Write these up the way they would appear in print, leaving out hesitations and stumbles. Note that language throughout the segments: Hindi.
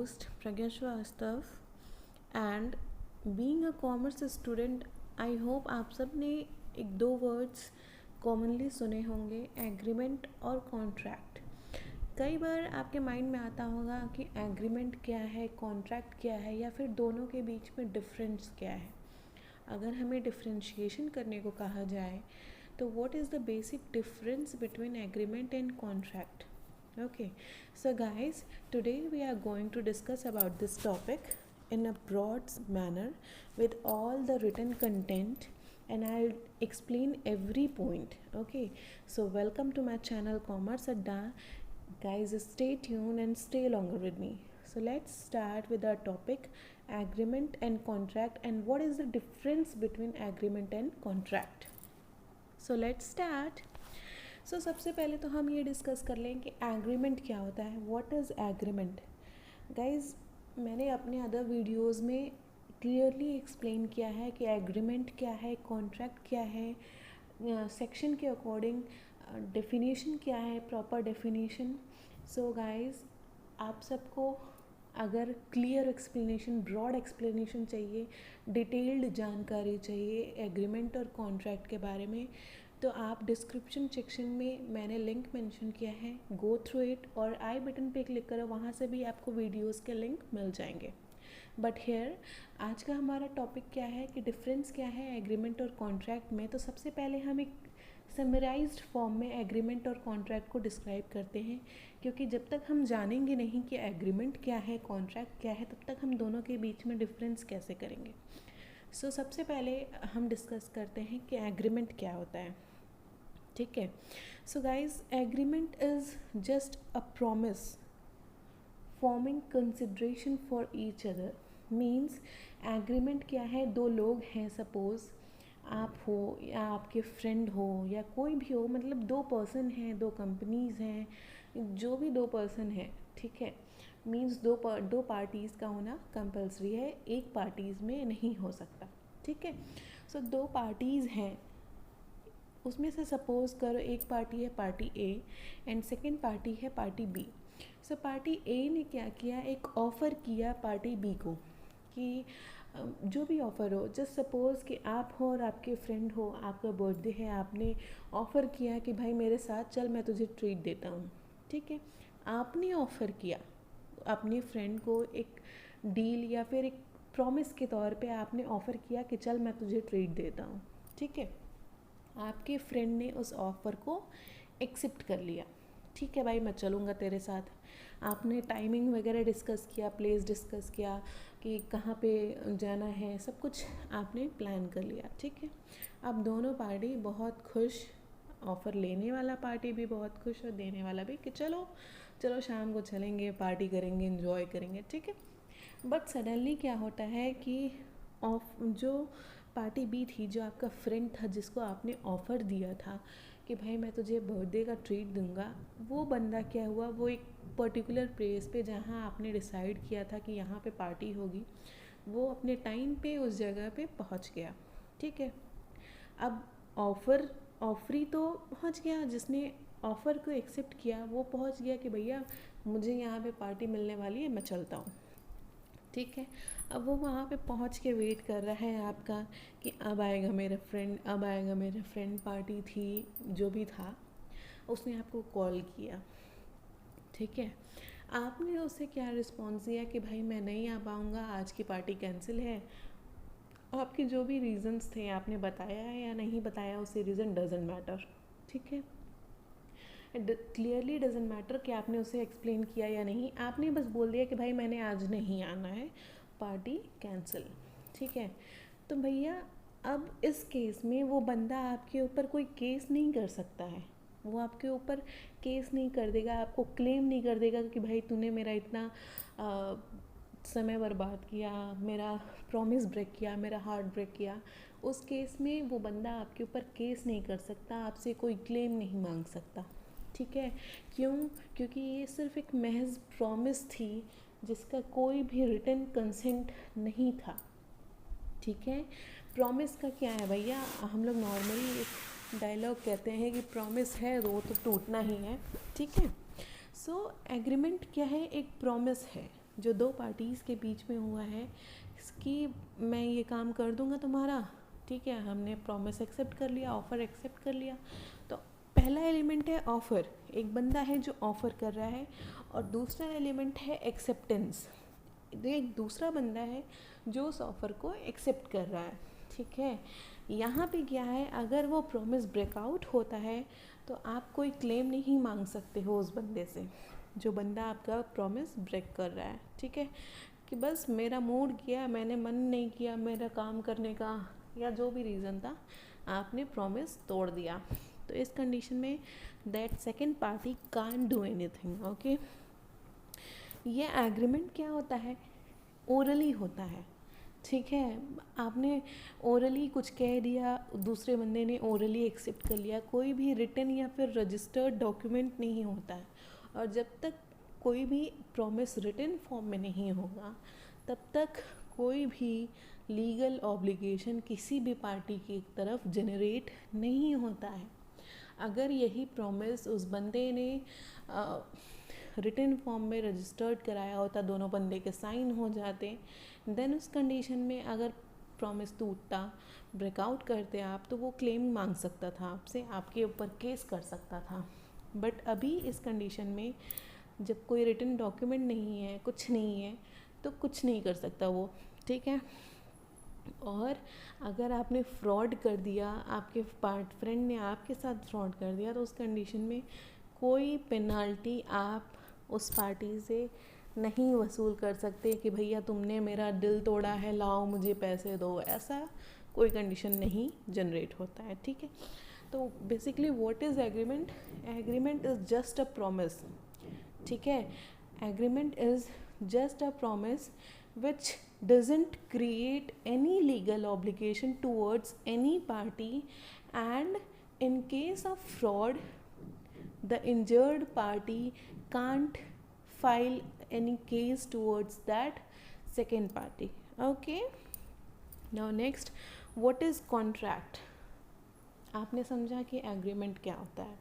host Pragya Shrivastava and being a commerce student, I hope आप सब ने एक दो वर्ड्स कॉमनली सुने होंगे, एग्रीमेंट और कॉन्ट्रैक्ट। कई बार आपके माइंड में आता होगा कि एग्रीमेंट क्या है, कॉन्ट्रैक्ट क्या है, या फिर दोनों के बीच में डिफरेंस क्या है। अगर हमें डिफ्रेंशिएशन करने को कहा जाए तो what is the basic difference between agreement and contract? Okay, so guys, today we are going to discuss about this topic in a broad manner with all the written content, and I'll explain every point. Okay, so welcome to my channel Commerce Adda. Guys, stay tuned and stay longer with me. So let's start with our topic, agreement and contract, and what is the difference between agreement and contract. So let's start. सबसे पहले तो हम ये डिस्कस कर लें कि एग्रीमेंट क्या होता है। What is agreement? गाइज, मैंने अपने अदर वीडियोस में क्लियरली एक्सप्लेन किया है कि एग्रीमेंट क्या है, कॉन्ट्रैक्ट क्या है, सेक्शन के अकॉर्डिंग डेफिनेशन क्या है, प्रॉपर डेफिनेशन। सो गाइज, आप सबको अगर क्लियर एक्सप्लेनेशन, ब्रॉड एक्सप्लेनेशन चाहिए, डिटेल्ड जानकारी चाहिए एग्रीमेंट और कॉन्ट्रैक्ट के बारे में, तो आप डिस्क्रिप्शन सेक्शन में मैंने लिंक मेंशन किया है, गो थ्रू इट, और आई बटन पे क्लिक करो, वहाँ से भी आपको वीडियोस के लिंक मिल जाएंगे। बट हेयर आज का हमारा टॉपिक क्या है कि डिफरेंस क्या है एग्रीमेंट और कॉन्ट्रैक्ट में। तो सबसे पहले हम एक समराइज्ड फॉर्म में एग्रीमेंट और कॉन्ट्रैक्ट को डिस्क्राइब करते हैं, क्योंकि जब तक हम जानेंगे नहीं कि एग्रीमेंट क्या है, कॉन्ट्रैक्ट क्या है, तब तक हम दोनों के बीच में डिफरेंस कैसे करेंगे। सबसे पहले हम डिस्कस करते हैं कि एग्रीमेंट क्या होता है। ठीक है, so guys, agreement is just a promise forming consideration for each other. Means agreement क्या है, दो लोग हैं, सपोज़ आप हो या आपके फ्रेंड हो या कोई भी हो, मतलब दो पर्सन हैं, दो कंपनीज़ हैं, जो भी दो पर्सन है, ठीक है। मीन्स दो पार्टीज़ का होना कंपल्सरी है, एक पार्टीज़ में नहीं हो सकता। ठीक है, दो पार्टीज़ हैं, उसमें से सपोज़ करो एक पार्टी है party A and second party है पार्टी बी। पार्टी ए ने क्या किया, एक ऑफ़र किया पार्टी बी को कि जो भी ऑफ़र हो, जस्ट सपोज़ कि आप हो और आपके फ्रेंड हो, आपका बर्थडे है, आपने ऑफ़र किया कि भाई मेरे साथ चल, मैं तुझे ट्रीट देता हूँ। ठीक है, आपने ऑफ़र किया अपने फ्रेंड को एक डील या फिर एक प्रॉमिस के तौर पे आपने ऑफ़र किया कि चल मैं तुझे ट्रीट देता हूँ। ठीक है, आपके फ्रेंड ने उस ऑफ़र को एक्सेप्ट कर लिया। ठीक है भाई, मैं चलूँगा तेरे साथ। आपने टाइमिंग वगैरह डिस्कस किया, प्लेस डिस्कस किया कि कहाँ पे जाना है, सब कुछ आपने प्लान कर लिया। ठीक है, अब दोनों पार्टी बहुत खुश, ऑफ़र लेने वाला पार्टी भी बहुत खुश और देने वाला भी, कि चलो चलो शाम को चलेंगे, पार्टी करेंगे, एंजॉय करेंगे। ठीक है, बट सडनली क्या होता है कि जो पार्टी बी थी, जो आपका फ्रेंड था जिसको आपने ऑफ़र दिया था कि भाई मैं तुझे बर्थडे का ट्रीट दूंगा, वो बंदा क्या हुआ, वो एक पर्टिकुलर प्लेस पे जहाँ आपने डिसाइड किया था कि यहाँ पे पार्टी होगी, वो अपने टाइम पे उस जगह पे पहुँच गया। ठीक है, अब ऑफरी तो पहुँच गया, जिसने ऑफ़र को एक्सेप्ट किया वो पहुँच गया कि भैया मुझे यहाँ पे पार्टी मिलने वाली है, मैं चलता हूँ। ठीक है, अब वो वहाँ पे पहुँच के वेट कर रहा है आपका कि अब आएगा मेरा फ्रेंड, अब आएगा मेरा फ्रेंड। पार्टी थी, जो भी था, उसने आपको कॉल किया। ठीक है, आपने उससे क्या रिस्पॉन्स दिया कि भाई मैं नहीं आ पाऊँगा, आज की पार्टी कैंसिल है। आपके जो भी रीज़न्स थे, आपने बताया है या नहीं बताया, उसे रीज़न डजेंट मैटर। ठीक है, क्लियरली डजेंट मैटर कि आपने उसे एक्सप्लेन किया या नहीं, आपने बस बोल दिया कि भाई मैंने आज नहीं आना है, पार्टी कैंसिल। ठीक है, तो भैया अब इस केस में वो बंदा आपके ऊपर कोई केस नहीं कर सकता है, वो आपके ऊपर केस नहीं कर देगा, आपको क्लेम नहीं कर देगा कि भाई तूने मेरा इतना समय बर्बाद किया, मेरा प्रॉमिस ब्रेक किया, मेरा हार्ट ब्रेक किया। उस केस में वो बंदा आपके ऊपर केस नहीं कर सकता, आपसे कोई क्लेम नहीं मांग सकता। ठीक है, क्यों? क्योंकि ये सिर्फ एक महज प्रॉमिस थी जिसका कोई भी रिटन कंसेंट नहीं था। ठीक है, प्रॉमिस का क्या है भैया, हम लोग नॉर्मली एक डायलॉग कहते हैं कि प्रॉमिस है वो तो टूटना ही है। ठीक है, एग्रीमेंट क्या है, एक प्रॉमिस है, जो दो पार्टीज़ के बीच में हुआ है कि मैं ये काम कर दूंगा तुम्हारा, ठीक है, हमने प्रॉमिस एक्सेप्ट कर लिया, ऑफ़र एक्सेप्ट कर लिया। तो पहला एलिमेंट है ऑफ़र, एक बंदा है जो ऑफ़र कर रहा है, और दूसरा एलिमेंट है एक्सेप्टेंस, एक दूसरा बंदा है जो उस ऑफ़र को एक्सेप्ट कर रहा है, ठीक है। यहाँ पे क्या है, अगर वो प्रॉमिस ब्रेकआउट होता है तो आप कोई क्लेम नहीं मांग सकते हो उस बंदे से, जो बंदा आपका प्रॉमिस ब्रेक कर रहा है, ठीक है, कि बस मेरा मूड किया, मैंने मन नहीं किया मेरा काम करने का, या जो भी रीज़न था, आपने प्रॉमिस तोड़ दिया। तो इस कंडीशन में that second party can't do anything, okay. ये एग्रीमेंट क्या होता है, ओरली होता है, ठीक है। आपने ओरली कुछ कह दिया, दूसरे बंदे ने ओरली एक्सेप्ट कर लिया, कोई भी रिटन या फिर रजिस्टर्ड डॉक्यूमेंट नहीं होता है। और जब तक कोई भी प्रॉमिस रिटन फॉर्म में नहीं होगा तब तक कोई भी लीगल ऑब्लिगेशन किसी भी पार्टी की तरफ जनरेट नहीं होता है। अगर यही प्रॉमिस उस बंदे ने रिटन फॉर्म में रजिस्टर्ड कराया होता, दोनों बंदे के साइन हो जाते, देन उस कंडीशन में अगर प्रॉमिस टूटता, ब्रेकआउट करते आप, तो वो क्लेम मांग सकता था आपसे, आपके ऊपर केस कर सकता था। बट अभी इस कंडीशन में जब कोई रिटन डॉक्यूमेंट नहीं है, कुछ नहीं है, तो कुछ नहीं कर सकता वो, ठीक है। और अगर आपने फ्रॉड कर दिया, आपके फ्रेंड ने आपके साथ फ्रॉड कर दिया, तो उस कंडीशन में कोई पेनाल्टी आप उस पार्टी से नहीं वसूल कर सकते कि भैया तुमने मेरा दिल तोड़ा है, लाओ मुझे पैसे दो, ऐसा कोई कंडीशन नहीं जनरेट होता है, ठीक है। तो basically what is agreement, agreement is just a promise, ठीक है। Agreement is just a promise which doesn't create any legal obligation towards any party, and in case of fraud the injured party can't file any case towards that second party, okay। now next, what is contract। आपने समझा कि एग्रीमेंट क्या होता है,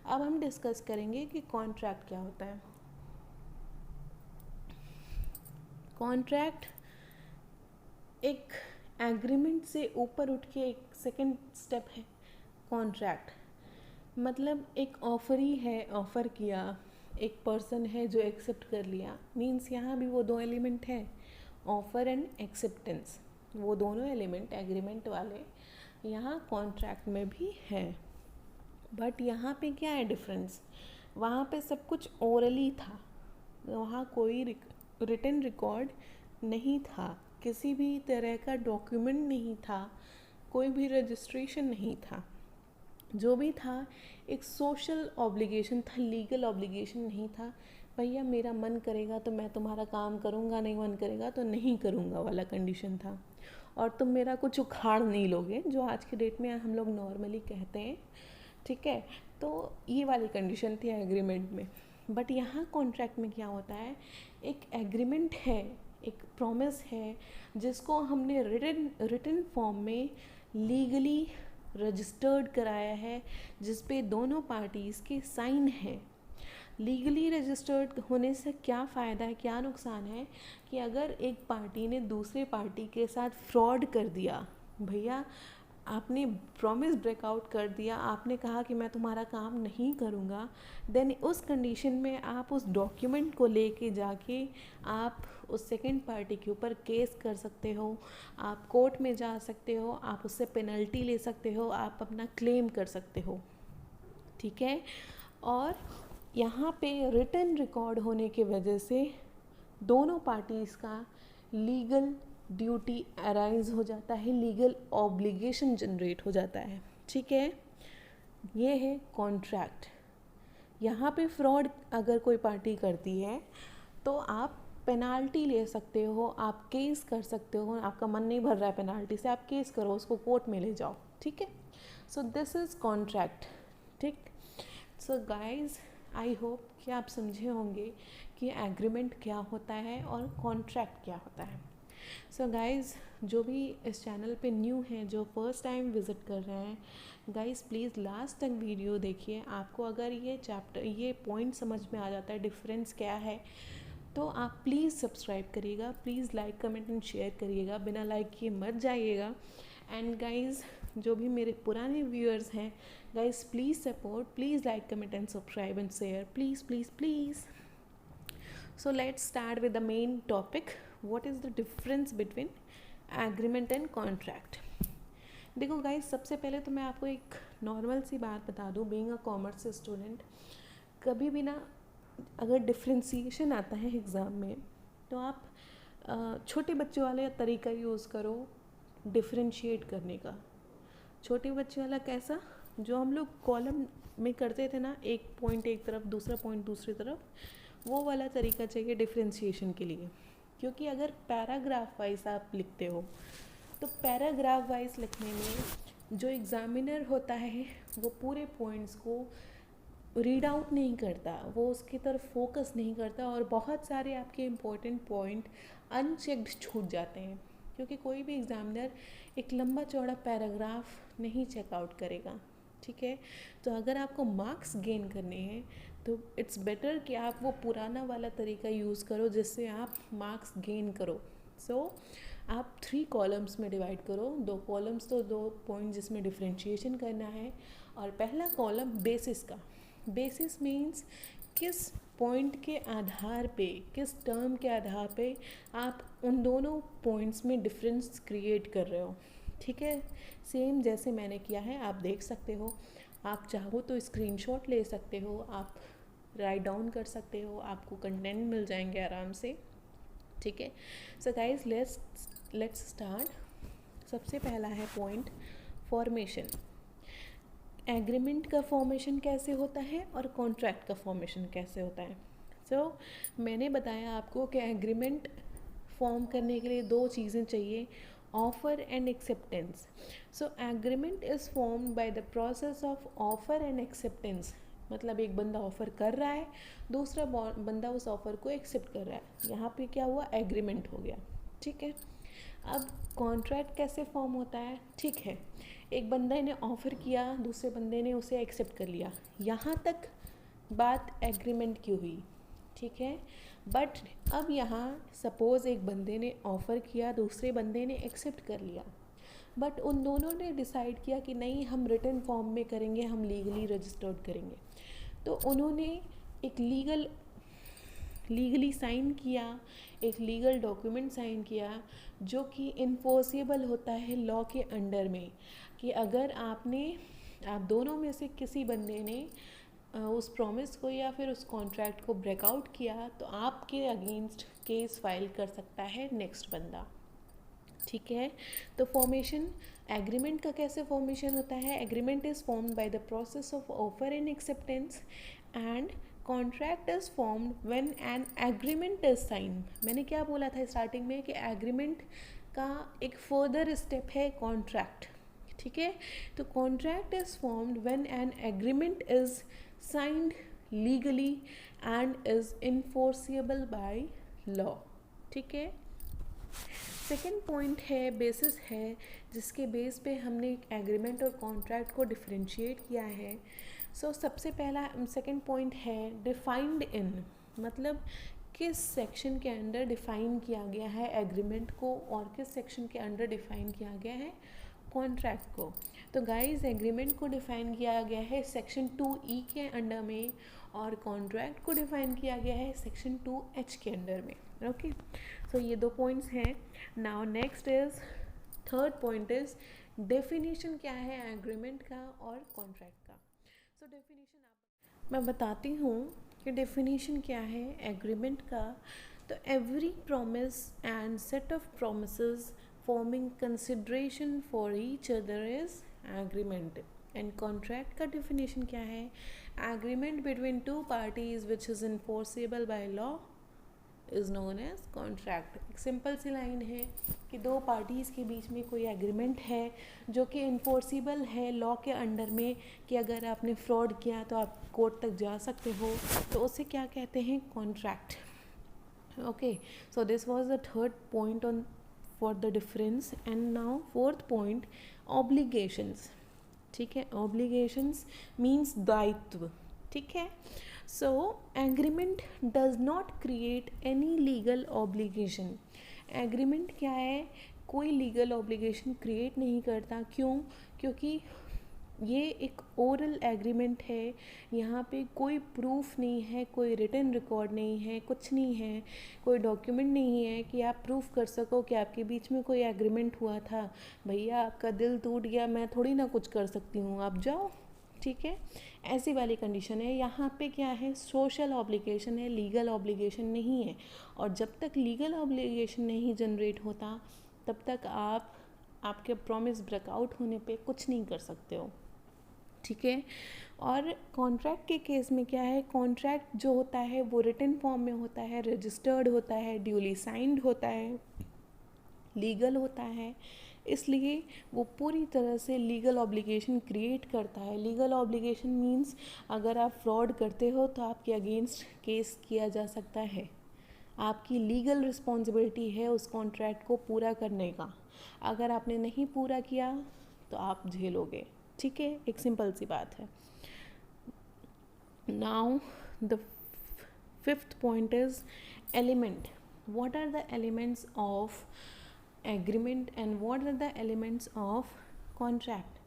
अब हम डिस्कस करेंगे कि कॉन्ट्रैक्ट क्या होता है। कॉन्ट्रैक्ट एक एग्रीमेंट से ऊपर उठ के एक सेकंड स्टेप है। कॉन्ट्रैक्ट मतलब एक ऑफर ही है, ऑफ़र किया, एक पर्सन है जो एक्सेप्ट कर लिया, मीन्स यहाँ भी वो दो एलिमेंट है, ऑफ़र एंड एक्सेप्टेंस, वो दोनों एलिमेंट एग्रीमेंट वाले यहाँ कॉन्ट्रैक्ट में भी है। बट यहाँ पे क्या है डिफरेंस, वहाँ पे सब कुछ ओरली था, वहाँ कोई रिटन रिकॉर्ड नहीं था, किसी भी तरह का डॉक्यूमेंट नहीं था, कोई भी रजिस्ट्रेशन नहीं था, जो भी था एक सोशल ऑब्लिगेशन था, लीगल ऑब्लिगेशन नहीं था। भैया मेरा मन करेगा तो मैं तुम्हारा काम करूँगा, नहीं मन करेगा तो नहीं करूँगा वाला कंडीशन था। और तुम मेरा कुछ उखाड़ नहीं लोगे, जो आज के डेट में हम लोग नॉर्मली कहते हैं, ठीक है। तो ये वाली कंडीशन थी एग्रीमेंट में। बट यहाँ कॉन्ट्रैक्ट में क्या होता है, एक एग्रीमेंट है, एक प्रॉमिस है, जिसको हमने रिटन फॉर्म में लीगली रजिस्टर्ड कराया है, जिस पे दोनों पार्टीज़ के साइन हैं। लीगली रजिस्टर्ड होने से क्या फ़ायदा है, क्या नुकसान है, कि अगर एक पार्टी ने दूसरे पार्टी के साथ फ्रॉड कर दिया, भैया आपने प्रॉमिस ब्रेकआउट कर दिया, आपने कहा कि मैं तुम्हारा काम नहीं करूँगा, देन उस कंडीशन में आप उस डॉक्यूमेंट को लेके जाके आप उस सेकंड पार्टी के ऊपर केस कर सकते हो, आप कोर्ट में जा सकते हो, आप उससे पेनल्टी ले सकते हो, आप अपना क्लेम कर सकते हो, ठीक है। और यहाँ पे रिटन रिकॉर्ड होने की वजह से दोनों पार्टीज़ का लीगल ड्यूटी अराइज हो जाता है, लीगल ऑब्लिगेशन जनरेट हो जाता है, ठीक है। ये है कॉन्ट्रैक्ट। यहाँ पे फ्रॉड अगर कोई पार्टी करती है तो आप पेनाल्टी ले सकते हो, आप केस कर सकते हो, आपका मन नहीं भर रहा है पेनाल्टी से, आप केस करो, उसको कोर्ट में ले जाओ, ठीक है। सो दिस इज़ कॉन्ट्रैक्ट, ठीक। सो गाइज आई होप कि आप समझे होंगे कि एग्रीमेंट क्या होता है और कॉन्ट्रैक्ट क्या होता है। सो गाइज़ जो भी इस चैनल पे न्यू हैं, जो फर्स्ट टाइम विज़िट कर रहे हैं, गाइज़ प्लीज़ लास्ट तक वीडियो देखिए। आपको अगर ये चैप्टर, ये पॉइंट समझ में आ जाता है डिफरेंस क्या है, तो आप प्लीज़ सब्सक्राइब करिएगा, please like comment and share करिएगा, बिना लाइक किए मत जाइएगा। एंड गाइज़, जो भी मेरे पुराने व्यूअर्स हैं, guys please support, please like comment and subscribe and share, please please please. So let's start with the main topic. What is the difference between agreement and contract? देखो गाइस, सबसे पहले तो मैं आपको एक नॉर्मल सी बात बता दूँ। बीइंग अ कॉमर्स स्टूडेंट, कभी भी ना अगर डिफ्रेंसीशन आता है एग्ज़ाम में, तो आप छोटे बच्चों वाले तरीका यूज़ करो डिफ्रेंशिएट करने का। छोटे बच्चे वाला कैसा, जो हम लोग कॉलम में करते थे ना, एक पॉइंट एक तरफ, दूसरा पॉइंट दूसरी तरफ, वो वाला तरीका चाहिए डिफ्रेंशिएशन के लिए। क्योंकि अगर पैराग्राफ वाइज आप लिखते हो, तो पैराग्राफ वाइज लिखने में जो एग्ज़ामिनर होता है वो पूरे पॉइंट्स को रीड आउट नहीं करता, वो उसकी तरफ फोकस नहीं करता, और बहुत सारे आपके इम्पोर्टेंट पॉइंट अनचेक्ड छूट जाते हैं। क्योंकि कोई भी एग्ज़ामिनर एक लंबा चौड़ा पैराग्राफ नहीं चेकआउट करेगा, ठीक है। तो अगर आपको मार्क्स गेन करने हैं तो इट्स बेटर कि आप वो पुराना वाला तरीका यूज़ करो, जिससे आप मार्क्स गेन करो। आप 3 कॉलम्स में डिवाइड करो, 2 कॉलम्स तो 2 पॉइंट जिसमें डिफ्रेंशिएशन करना है, और पहला कॉलम बेसिस का। बेसिस मीन्स किस पॉइंट के आधार पे, किस टर्म के आधार पे आप उन दोनों पॉइंट्स में डिफरेंस क्रिएट कर रहे हो, ठीक है। सेम जैसे मैंने किया है, आप देख सकते हो। आप चाहो तो स्क्रीनशॉट ले सकते हो, आप राइट डाउन कर सकते हो, आपको कंटेंट मिल जाएंगे आराम से, ठीक है। So guys, let's start. सबसे पहला है पॉइंट फॉर्मेशन। एग्रीमेंट का फॉर्मेशन कैसे होता है और कॉन्ट्रैक्ट का फॉर्मेशन कैसे होता है। मैंने बताया आपको कि एग्रीमेंट फॉर्म करने के लिए 2 चीज़ें चाहिए, offer and acceptance. Agreement is formed by the process of offer and acceptance. मतलब एक बंदा ऑफ़र कर रहा है, दूसरा बंदा उस ऑफ़र को एक्सेप्ट कर रहा है, यहाँ पे क्या हुआ, एग्रीमेंट हो गया, ठीक है। अब कॉन्ट्रैक्ट कैसे फॉर्म होता है, ठीक है। एक बंदे ने ऑफ़र किया, दूसरे बंदे ने उसे एक्सेप्ट कर लिया, यहाँ तक बात एग्रीमेंट की हुई, ठीक है। बट अब यहाँ सपोज़ एक बंदे ने ऑफ़र किया, दूसरे बंदे ने एक्सेप्ट कर लिया, बट उन दोनों ने डिसाइड किया कि नहीं, हम रिटन फॉर्म में करेंगे, हम लीगली रजिस्टर्ड करेंगे। तो उन्होंने एक लीगली साइन किया, एक लीगल डॉक्यूमेंट साइन किया, जो कि इन्फोर्सेबल होता है लॉ के अंडर में। कि अगर आप दोनों में से किसी बंदे ने उस प्रॉमिस को या फिर उस कॉन्ट्रैक्ट को ब्रेकआउट किया, तो आपके अगेंस्ट केस फाइल कर सकता है नेक्स्ट बंदा, ठीक है। तो फॉर्मेशन एग्रीमेंट का कैसे फॉर्मेशन होता है, agreement is formed by the process of offer and acceptance, and contract is formed when an agreement is sine. मैंने क्या बोला था स्टार्टिंग में कि एग्रीमेंट का एक फर्दर स्टेप है कॉन्ट्रैक्ट, ठीक है। तो contract is formed when an agreement is signed legally and is enforceable by law, ठीक है। सेकेंड पॉइंट है बेसिस है, जिसके बेस पे हमने एग्रीमेंट और कॉन्ट्रैक्ट को डिफरेंशिएट किया है। सबसे पहला सेकेंड पॉइंट है डिफाइंड इन, मतलब किस सेक्शन के अंडर डिफ़ाइन किया गया है एग्रीमेंट को, और किस सेक्शन के अंडर डिफ़ाइन किया गया है कॉन्ट्रैक्ट को। तो गाइस, एग्रीमेंट को डिफ़ाइन किया गया है सेक्शन 2E के अंडर में, और कॉन्ट्रैक्ट को डिफ़ाइन किया गया है सेक्शन 2H के अंडर में, ओके। ये 2 पॉइंट्स हैं। Now next is third point is definition क्या है एग्रीमेंट का और कॉन्ट्रैक्ट का। डेफिनेशन मैं बताती हूँ कि डेफिनेशन क्या है एग्रीमेंट का। तो every promise and set of promises forming consideration for each other is agreement. And contract का डेफिनेशन क्या है, agreement between 2 parties which is enforceable by law is known as contract. एक सिंपल सी लाइन है कि 2 पार्टीज़ के बीच में कोई एग्रीमेंट है जो कि इन्फोर्सिबल है लॉ के अंडर में, कि अगर आपने फ्रॉड किया तो आप कोर्ट तक जा सकते हो, तो उसे क्या कहते हैं, contract, okay. So this was the third point on for the difference. And now fourth point, obligations, ठीक है। ऑब्लिगेशंस मीन्स दायित्व, ठीक है। So agreement does not create any legal obligation. Agreement क्या है, कोई लीगल ऑब्लिगेशन क्रिएट नहीं करता. क्यों? क्योंकि ये एक ओरल एग्रीमेंट है. यहाँ पे कोई प्रूफ नहीं है, कोई रिटन रिकॉर्ड नहीं है, कुछ नहीं है, कोई डॉक्यूमेंट नहीं है कि आप प्रूफ कर सको कि आपके बीच में कोई एग्रीमेंट हुआ था. भैया आपका दिल टूट गया, मैं थोड़ी ना कुछ कर सकती हूँ, आप जाओ. ठीक है, ऐसी वाली कंडीशन है. यहाँ पे क्या है, सोशल ऑब्लिगेशन है, लीगल ऑब्लिगेशन नहीं है. और जब तक लीगल ऑब्लिगेशन नहीं जनरेट होता तब तक आप आपके प्रॉमिस ब्रेकआउट होने पे कुछ नहीं कर सकते हो. ठीक है. और कॉन्ट्रैक्ट के केस में क्या है, कॉन्ट्रैक्ट जो होता है वो रिटन फॉर्म में होता है, रजिस्टर्ड होता है, ड्यूली साइंड होता है, लीगल होता है. इसलिए वो पूरी तरह से लीगल ऑब्लिगेशन क्रिएट करता है. लीगल ऑब्लिगेशन मीन्स अगर आप फ्रॉड करते हो तो आपके अगेंस्ट केस किया जा सकता है. आपकी लीगल रिस्पॉन्सिबिलिटी है उस कॉन्ट्रैक्ट को पूरा करने का. अगर आपने नहीं पूरा किया तो आप झेलोगे. ठीक है, एक सिंपल सी बात है. Now the fifth point is element. What are the elements of agreement and what are the elements of contract.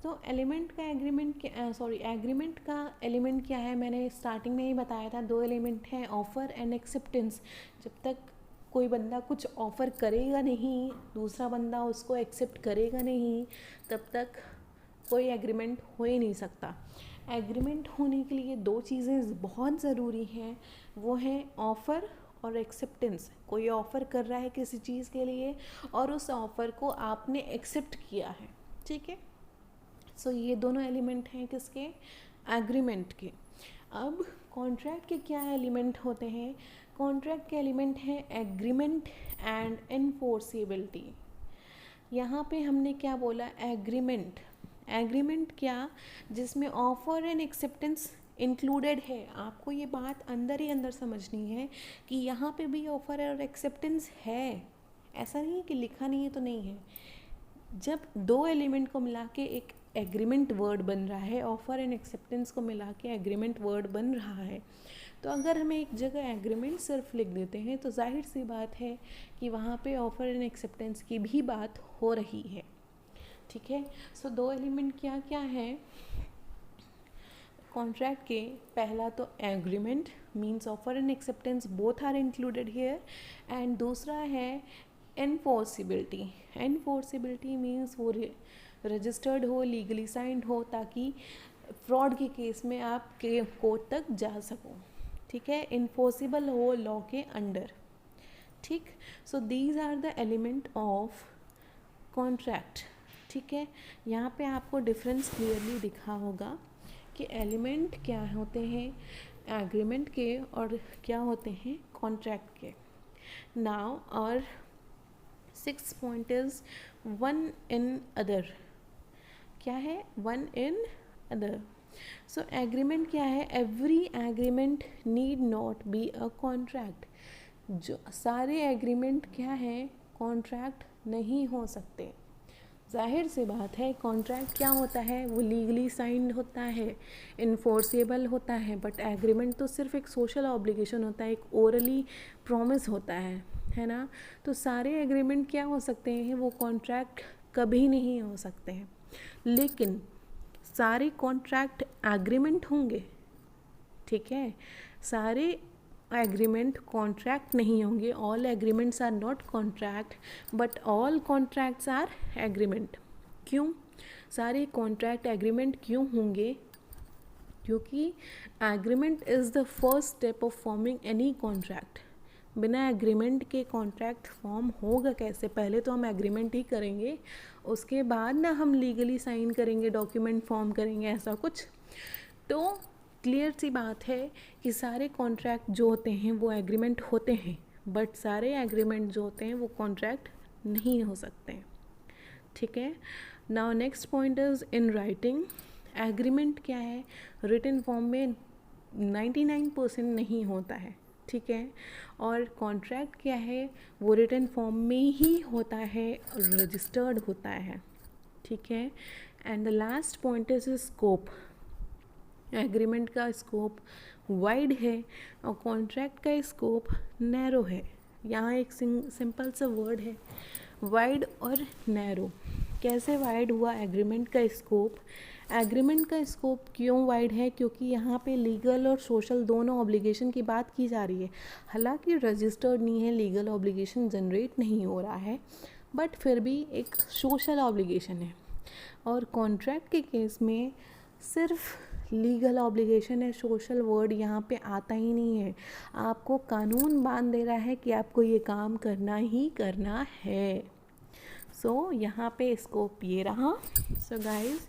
तो एलिमेंट का एग्रीमेंट का एलिमेंट क्या है, मैंने स्टार्टिंग में ही बताया था. दो एलिमेंट हैं, ऑफ़र एंड एक्सेप्टेंस. जब तक कोई बंदा कुछ ऑफ़र करेगा नहीं, दूसरा बंदा उसको एक्सेप्ट करेगा नहीं, तब तक कोई एग्रीमेंट हो ही नहीं सकता. एग्रीमेंट होने के लिए दो चीज़ें बहुत ज़रूरी हैं, वो हैं ऑफ़र और एक्सेप्टेंस. कोई ऑफ़र कर रहा है किसी चीज़ के लिए और उस ऑफ़र को आपने एक्सेप्ट किया है. ठीक है, सो ये दोनों एलिमेंट हैं किसके, एग्रीमेंट के. अब कॉन्ट्रैक्ट के क्या एलिमेंट होते हैं. कॉन्ट्रैक्ट के एलिमेंट हैं एग्रीमेंट एंड एनफोर्सेबिलिटी. यहाँ पे हमने क्या बोला, एग्रीमेंट. एग्रीमेंट क्या, जिसमें ऑफर एंड एक्सेप्टेंस इंक्लूडेड है. आपको ये बात अंदर ही अंदर समझनी है कि यहाँ पे भी ऑफर और एक्सेप्टेंस है. ऐसा नहीं है कि लिखा नहीं है तो नहीं है. जब दो एलिमेंट को मिला के एक एग्रीमेंट वर्ड बन रहा है, ऑफर एंड एक्सेप्टेंस को मिला के एग्रीमेंट वर्ड बन रहा है, तो अगर हमें एक जगह एग्रीमेंट सिर्फ लिख देते हैं तो जाहिर सी बात है कि वहाँ पे ऑफर एंड एक्सेप्टेंस की भी बात हो रही है. ठीक है, सो दो एलिमेंट क्या क्या है कॉन्ट्रैक्ट के. पहला तो agreement means offer and acceptance both are included here. And दूसरा है एनफोर्सिबिलिटी. एनफोर्सिबिलिटी मीन्स वो रजिस्टर्ड हो, लीगली साइंड हो, ताकि फ्रॉड के केस में आप के कोर्ट तक जा सको. ठीक है, इन्फोर्सिबल हो लॉ के अंडर. ठीक, so these are the element of contract. ठीक है, यहाँ पे आपको डिफरेंस क्लियरली दिखा होगा कि एलिमेंट क्या होते हैं एग्रीमेंट के और क्या होते हैं कॉन्ट्रैक्ट के. नाउ और six point is one in other. क्या है, one in other. So agreement क्या है, every agreement need not be a contract. जो सारे एग्रीमेंट क्या है, कॉन्ट्रैक्ट नहीं हो सकते. जाहिर सी बात है, कॉन्ट्रैक्ट क्या होता है, वो लीगली साइंड होता है, इन्फोर्सेबल होता है. बट एग्रीमेंट तो सिर्फ एक सोशल ऑब्लिगेशन होता है, एक ओरली प्रॉमिस होता है ना. तो सारे एग्रीमेंट क्या हो सकते हैं, वो कॉन्ट्रैक्ट कभी नहीं हो सकते हैं. लेकिन सारे कॉन्ट्रैक्ट एग्रीमेंट होंगे. ठीक है, सारे एग्रीमेंट कॉन्ट्रैक्ट नहीं होंगे. All agreements are not contract but all contracts are agreement. क्यों सारे कॉन्ट्रैक्ट एग्रीमेंट क्यों होंगे, क्योंकि agreement is the first step of forming any contract. बिना एग्रीमेंट के कॉन्ट्रैक्ट फॉर्म होगा कैसे. पहले तो हम एग्रीमेंट ही करेंगे, उसके बाद ना हम लीगली साइन करेंगे, डॉक्यूमेंट फॉर्म करेंगे, ऐसा कुछ. तो क्लियर सी बात है कि सारे कॉन्ट्रैक्ट जो होते हैं वो एग्रीमेंट होते हैं, बट सारे एग्रीमेंट जो होते हैं वो कॉन्ट्रैक्ट नहीं हो सकते. ठीक है, now next point is in writing. Agreement क्या है, रिटन फॉर्म में 99% नहीं होता है. ठीक है, और कॉन्ट्रैक्ट क्या है, वो रिटन फॉर्म में ही होता है, रजिस्टर्ड होता है. ठीक है, and the last point is scope. Agreement का स्कोप वाइड है और कॉन्ट्रैक्ट का स्कोप नैरो है। यहाँ एक सिंपल सा वर्ड है, वाइड और नैरो। कैसे वाइड हुआ एग्रीमेंट का स्कोप? एग्रीमेंट का स्कोप क्यों वाइड है? क्योंकि यहाँ पे लीगल और सोशल दोनों ऑब्लिगेशन की बात की जा रही है। हालांकि रजिस्टर्ड नहीं है, लीगल ऑब्लिगेशन जनरेट नहीं हो रहा है, बट फिर भी एक सोशल ऑब्लिगेशन है। और कॉन्ट्रैक्ट के केस में सिर्फ लीगल ऑब्लिगेशन है, सोशल वर्ड यहाँ पे आता ही नहीं है। आपको कानून बांध दे रहा है कि आपको ये काम करना ही करना है। सो यहाँ पे स्कोप ये रहा। So guys,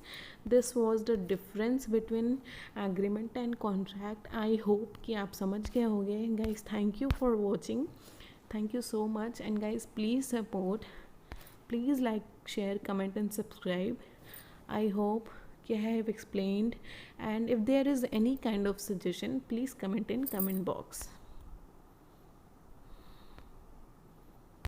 this was the difference between agreement and contract. I hope कि आप समझ गए होंगे। Guys, thank you for watching, thank you so much, and guys please support, please like, share, comment and subscribe. I hope I have explained, and if there is any kind of suggestion, please comment in comment box.